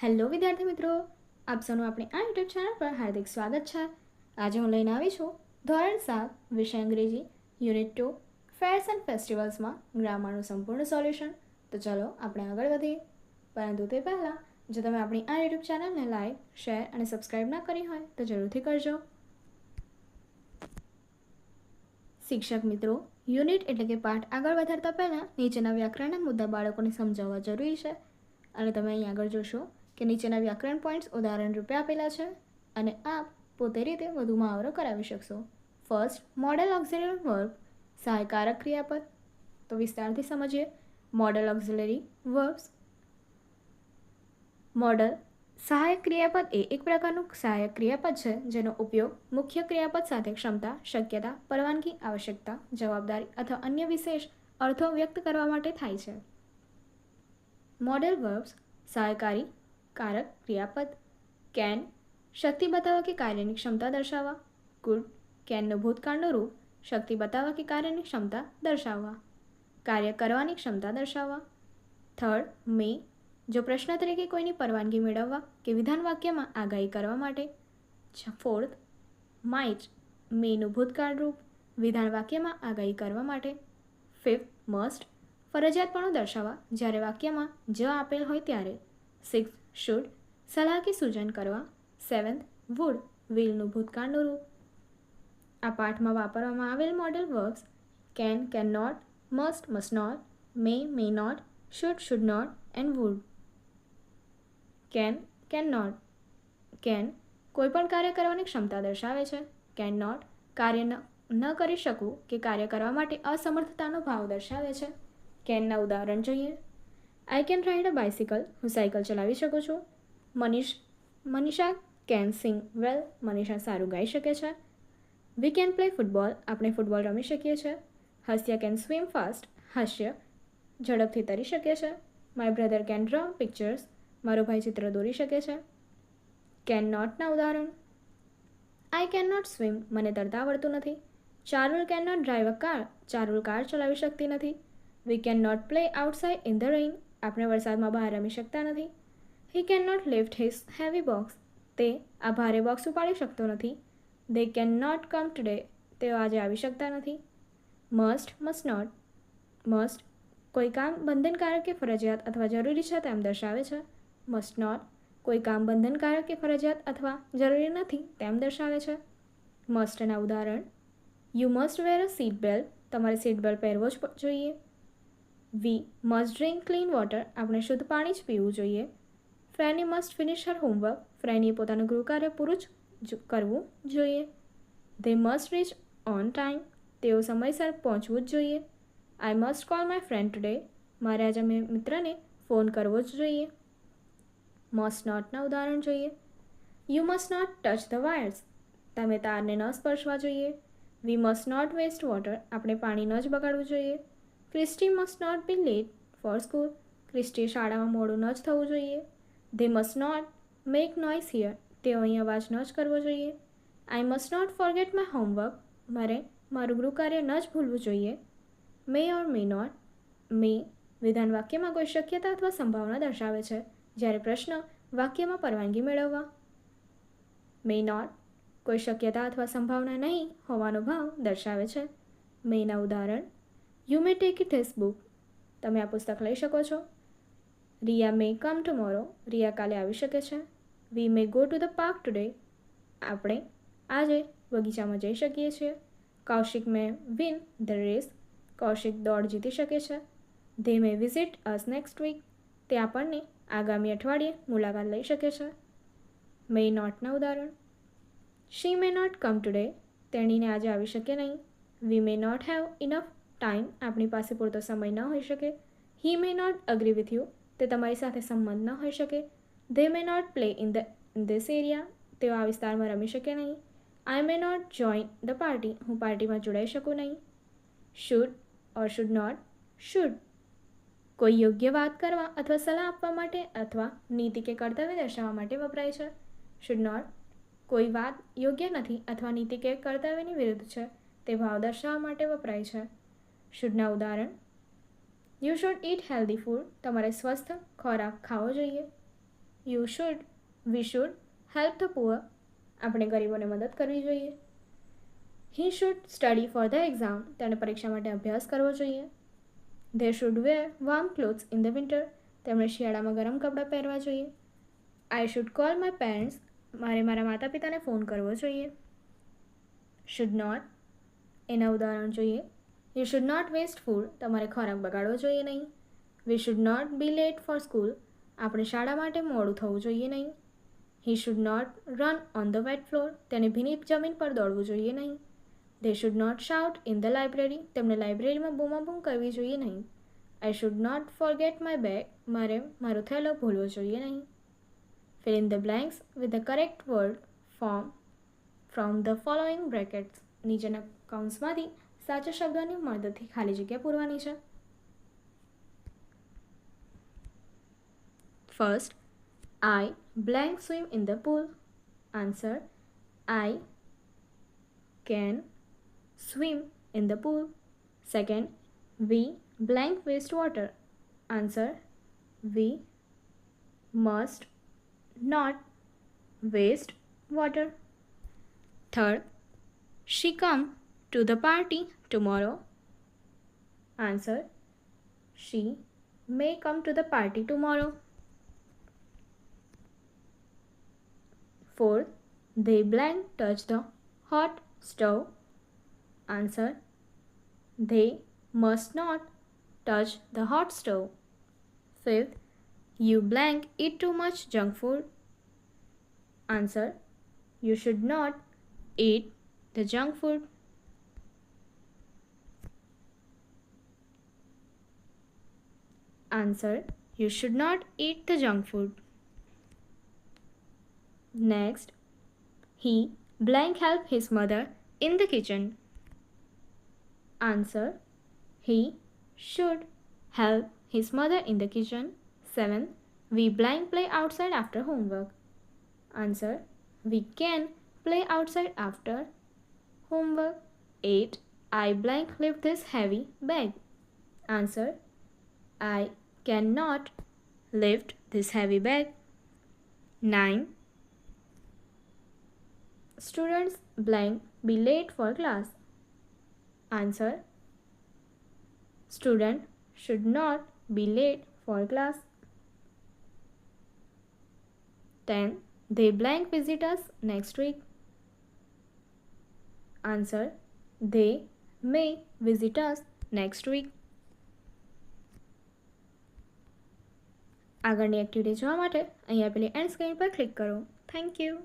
Hello વિદ્યાર્થી મિત્રો, આપ સૌનું આપણી આ યુટ્યુબ ચેનલ પર હાર્દિક સ્વાગત છે. આજે હું લઈને આવી છું ધોરણ 7 વિષય અંગ્રેજી યુનિટ 2 ફેર્સ એન્ડ ફેસ્ટિવલ્સમાં ગ્રામરનું સંપૂર્ણ સોલ્યુશન. તો ચલો આપણે આગળ વધીએ. પરંતુ તે પહેલાં જો તમે આપણી આ યુટ્યુબ ચેનલને લાઈક, શેર અને સબસ્ક્રાઈબ ના કરી હોય તો જરૂરથી કરજો. શિક્ષક મિત્રો, યુનિટ એટલે કે પાઠ આગળ વધારતા પહેલાં નીચેના વ્યાકરણના મુદ્દા બાળકોને સમજાવવા જરૂરી છે. અને તમે અહીં આગળ જોશો કે નીચેના વ્યાકરણ પોઈન્ટ્સ ઉદાહરણ રૂપે આપેલા છે અને આપ પોતે રીતે વધુ મહાવરો કરાવી શકશો. ફર્સ્ટ, મોડેલ ઓક્ઝિલરી વર્બ, સહાયકારક ક્રિયાપદ. તો વિસ્તારથી સમજીએ. Model auxiliary verbs. મોડલ સહાયક ક્રિયાપદ એ એક પ્રકારનું સહાયક ક્રિયાપદ છે જેનો ઉપયોગ મુખ્ય ક્રિયાપદ સાથે ક્ષમતા, શક્યતા, પરવાનગી, આવશ્યકતા, જવાબદારી અથવા અન્ય વિશેષ અર્થો વ્યક્ત કરવા માટે થાય છે. મોડેલ વર્બ્સ સહાયકારી કારક ક્રિયાપદ. કેન શક્તિ બતાવવા કે કાર્યની ક્ષમતા દર્શાવવા. કુડ કેનનું ભૂતકાળનું રૂપ, શક્તિ બતાવવા કે કાર્યની ક્ષમતા દર્શાવવા, કાર્ય કરવાની ક્ષમતા દર્શાવવા. થર્ડ, મે જો પ્રશ્ન તરીકે કોઈની પરવાનગી મેળવવા કે વિધાન વાક્યમાં આગાહી કરવા માટે. ફોર્થ, માઇટ મેનું ભૂતકાળ રૂપ, વિધાન વાક્યમાં આગાહી કરવા માટે. ફિફ્થ, મસ્ટ ફરજિયાતપણું દર્શાવવા જ્યારે વાક્યમાં જ આપેલ હોય ત્યારે. સિક્સ્થ, શુડ સલાહ કે સૂચન કરવા. સેવન્થ, વુડ વિલનું ભૂતકાળનું રૂપ. આ પાઠમાં વાપરવામાં આવેલ modal verbs can, can not, must, must not, may not, should not and would. Can, can not. Can કોઈપણ કાર્ય કરવાની ક્ષમતા દર્શાવે છે. કેન નોટ કાર્ય ન કરી શકવું કે કાર્ય કરવા માટે અસમર્થતાનો ભાવ દર્શાવે છે. કેનના ઉદાહરણ જોઈએ. I can ride a bicycle હું સાયકલ ચલાવી શકું છું. મનીષા કેન સિંગ વેલ મનીષા સારું ગાઈ શકે છે. વી કેન પ્લે ફૂટબોલ આપણે ફૂટબોલ રમી શકીએ છીએ. હાસ્ય કેન સ્વિમ ફાસ્ટ હાસ્ય ઝડપથી તરી શકે છે. My brother can draw pictures મારો ભાઈ ચિત્ર દોરી શકે છે. કેન નોટના ઉદાહરણ. આઈ કેન નોટ સ્વિમ મને તરતા આવડતું નથી. Charul can not drive a car Charul car ચલાવી શકતી નથી. We can not play outside in the rain આપણે વરસાદમાં બહાર રમી શકતા નથી. He can not lift his heavy box તે આ ભારે બોક્સ ઉપાડી શકતો નથી. They can not come today તેઓ આજે આવી શકતા નથી. Must, must not. મસ્ટ કોઈ કામ બંધનકારક કે ફરજિયાત અથવા જરૂરી છે તેમ દર્શાવે છે. મસ્ટ નોટ કોઈ કામ બંધનકારક કે ફરજિયાત અથવા જરૂરી નથી તેમ દર્શાવે છે. મસ્ટના ઉદાહરણ. You must wear a seat belt તમારે સીટ બેલ્ટ પહેરવો જ જોઈએ. We must drink clean water આપણે શુદ્ધ પાણી જ પીવું જોઈએ. Franny must finish her homework ફ્રેનીએ પોતાનું ગૃહકાર્ય પૂરું જ કરવું જોઈએ. They must reach on time તેઓ સમયસર પહોંચવું જ જોઈએ. I must call my friend today મારે આજે મિત્રને ફોન કરવો જ જોઈએ. મસ્ટ નોટના ઉદાહરણ જોઈએ. You must not touch the wires તમે તારને ન સ્પર્શવા જોઈએ. We must not waste water આપણે પાણી ન જ બગાડવું જોઈએ. Christy must not be late for school Christy શાળામાં મોડું ન જ થવું જોઈએ. They must not make noise here તેઓ અહીં અવાજ ન જ કરવો જોઈએ. I must not forget my homework મારે મારું ગૃહકાર્ય ન જ ભૂલવું જોઈએ. મે ઓર મે નોટ. મે વિધાન વાક્યમાં કોઈ શક્યતા અથવા સંભાવના દર્શાવે છે જ્યારે પ્રશ્ન વાક્યમાં પરવાનગી મેળવવા. મે નોટ કોઈ શક્યતા અથવા સંભાવના નહીં હોવાનો ભાવ દર્શાવે છે. મેના ઉદાહરણ. You may take it this book તમે આ પુસ્તક લઈ શકો છો. Riya may come tomorrow Riya કાલે આવી શકે છે. We may go to the park today આપણે આજે બગીચામાં જઈ શકીએ છીએ. Kaushik may win the race Kaushik દોડ જીતી શકે છે. They may visit us next week તે આપણને આગામી અઠવાડિયે મુલાકાત લઈ શકે છે. મે નોટના ઉદાહરણ. શી મે નોટ કમ ટુડે તેણીને આજે આવી શકે નહીં. We may not have enough time આપણી પાસે પૂરતો સમય ન હોઈ શકે. He may not agree with you તે તમારી સાથે સંમત ન હોઈ શકે. They may not play in this area તેઓ આ વિસ્તારમાં રમી શકે નહીં. I may not join the party હું પાર્ટીમાં જોડાઈ શકું નહીં. Should or should not. Should કોઈ યોગ્ય વાત કરવા અથવા સલાહ આપવા માટે અથવા નીતિ કે કર્તવ્ય દર્શાવવા માટે વપરાય છે. શુડ નોટ કોઈ વાત યોગ્ય નથી અથવા નીતિ કે કર્તવ્યની વિરુદ્ધ છે તે ભાવ દર્શાવવા માટે વપરાય છે. શુડના ઉદાહરણ. You should eat healthy food તમારે સ્વસ્થ ખોરાક ખાવો જોઈએ. We should help the poor. આપણે ગરીબોને મદદ કરવી જોઈએ. He should study for the exam. તેણે પરીક્ષા માટે અભ્યાસ કરવો જોઈએ. They should wear warm clothes in the winter. તેમણે શિયાળામાં ગરમ કપડાં પહેરવા જોઈએ. I should call my parents. મારે મારા માતા પિતાને ફોન કરવો જોઈએ. Should not. એના ઉદાહરણ જોઈએ. You should not waste food. તમારે ખોરાક બગાડવો જોઈએ નહીં. We should not be late for school. આપણે શાળા માટે મોડું થવું જોઈએ નહીં. He should not run on the wet floor. તેને ભીની જમીન પર દોડવું જોઈએ નહીં. They should not shout in the library. તેમણે લાઇબ્રેરીમાં બૂમાબૂમ કરવી જોઈએ નહીં. I should not forget my bag. મારે મારો થેલો ભૂલવો જોઈએ નહીં. Fill in the blanks with the correct word from the following brackets. નીચેના કૌંસમાંથી સાચા શબ્દોની મદદથી ખાલી જગ્યા પૂરવાની છે. First, I blank swim in the pool. Answer, I can swim in the pool. Second, we blank waste water. Answer, we must not waste water. Third, she come to the party tomorrow. Answer, she may come to the party tomorrow. Fourth, they blank touch the hot stove. Answer, they must not touch the hot stove. Fifth, you blank eat too much junk food. Answer, you should not eat the junk food. Answer, you should not eat the junk food. Next, he blank help his mother in the kitchen. Answer, he should help his mother in the kitchen. 7. We blank play outside after homework. Answer, we can play outside after homework. 8. I blank lift this heavy bag. Answer, I cannot lift this heavy bag. 9. Students blank be late for class. Answer, student should not be late for class. 10. They blank visit us next week. Answer, they may visit us next week. આગળની activity જોવા માટે અહીં આપેલી and screen પર click કરો. Thank you.